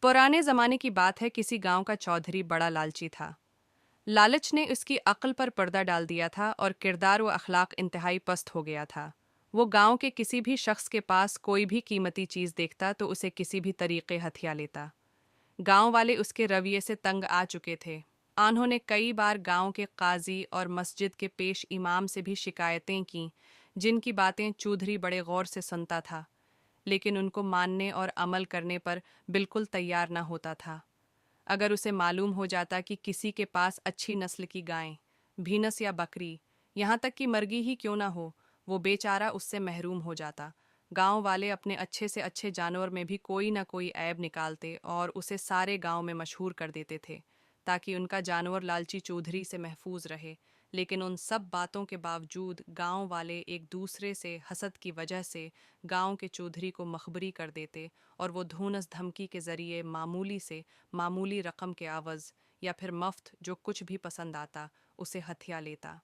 पुराने ज़माने की बात है, किसी गांव का चौधरी बड़ा लालची था। लालच ने उसकी अक्ल पर पर्दा डाल दिया था और किरदार व अखलाक इंतहाई पस्त हो गया था। वो गांव के किसी भी शख्स के पास कोई भी कीमती चीज़ देखता तो उसे किसी भी तरीके हथिया लेता। गांव वाले उसके रवैये से तंग आ चुके थे। उन्होंने कई बार गांव के काजी और मस्जिद के पेश इमाम से भी शिकायतें की, जिनकी बातें चौधरी बड़े गौर से सुनता था, लेकिन उनको मानने और अमल करने पर बिल्कुल तैयार न होता था। अगर उसे मालूम हो जाता कि किसी के पास अच्छी नस्ल की गाय, भीनस या बकरी, यहाँ तक कि मर्गी ही क्यों ना हो, वो बेचारा उससे महरूम हो जाता। गांव वाले अपने अच्छे से अच्छे जानवर में भी कोई ना कोई ऐब निकालते और उसे सारे गांव में मशहूर कर देते थे, ताकि उनका जानवर लालची चौधरी से महफूज रहे। लेकिन उन सब बातों के बावजूद गांव वाले एक दूसरे से हसद की वजह से गांव के चौधरी को मखबरी कर देते और वो धूनस धमकी के ज़रिए मामूली से मामूली रकम के आवाज़ या फिर मफ्त जो कुछ भी पसंद आता उसे हथिया लेता।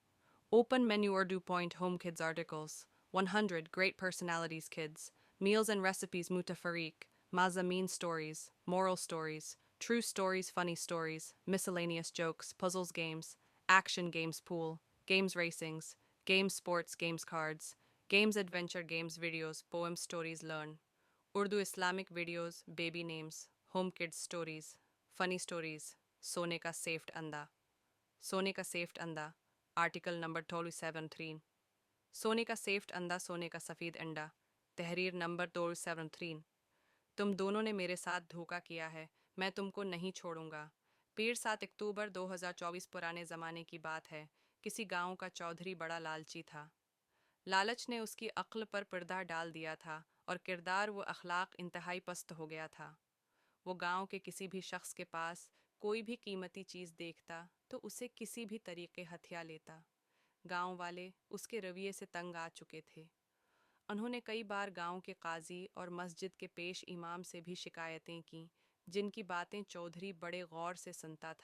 Open menu Urdu Point Home Kids articles. 100 Great Personalities Kids. Meals and Recipes Mutafarik. Mazamin Stories. Moral Stories. True Stories, Funny Stories. Miscellaneous Jokes. Puzzles Games. Action Games Pool. Games Racings. Games Sports Games Cards. Games Adventure Games Videos. Poems Stories Learn. Urdu Islamic Videos. Baby Names. Home Kids Stories. Funny Stories. Sone ka Saved Anda. सोने का सेफ्ट अंडा। Article number 273। सोने का सेफ्ट अंडा, सोने का सफ़ेद अंडा। तहरीर नंबर 273। तुम दोनों ने मेरे साथ धोखा किया है, मैं तुमको नहीं छोड़ूंगा। पीर 7 अक्टूबर 2024। पुराने ज़माने की बात है, किसी गांव का चौधरी बड़ा लालची था। लालच ने उसकी अक्ल पर पर्दा डाल दिया था और किरदार व अखलाक इंतहाई पस्त हो गया था। वो गांव के किसी भी शख्स के पास कोई भी कीमती चीज़ देखता तो उसे किसी भी तरीके हथिया लेता। गांव वाले उसके रवैये से तंग आ चुके थे। उन्होंने कई बार गांव के काजी और मस्जिद के पेश इमाम से भी शिकायतें की, जिनकी बातें चौधरी बड़े गौर से सुनता था।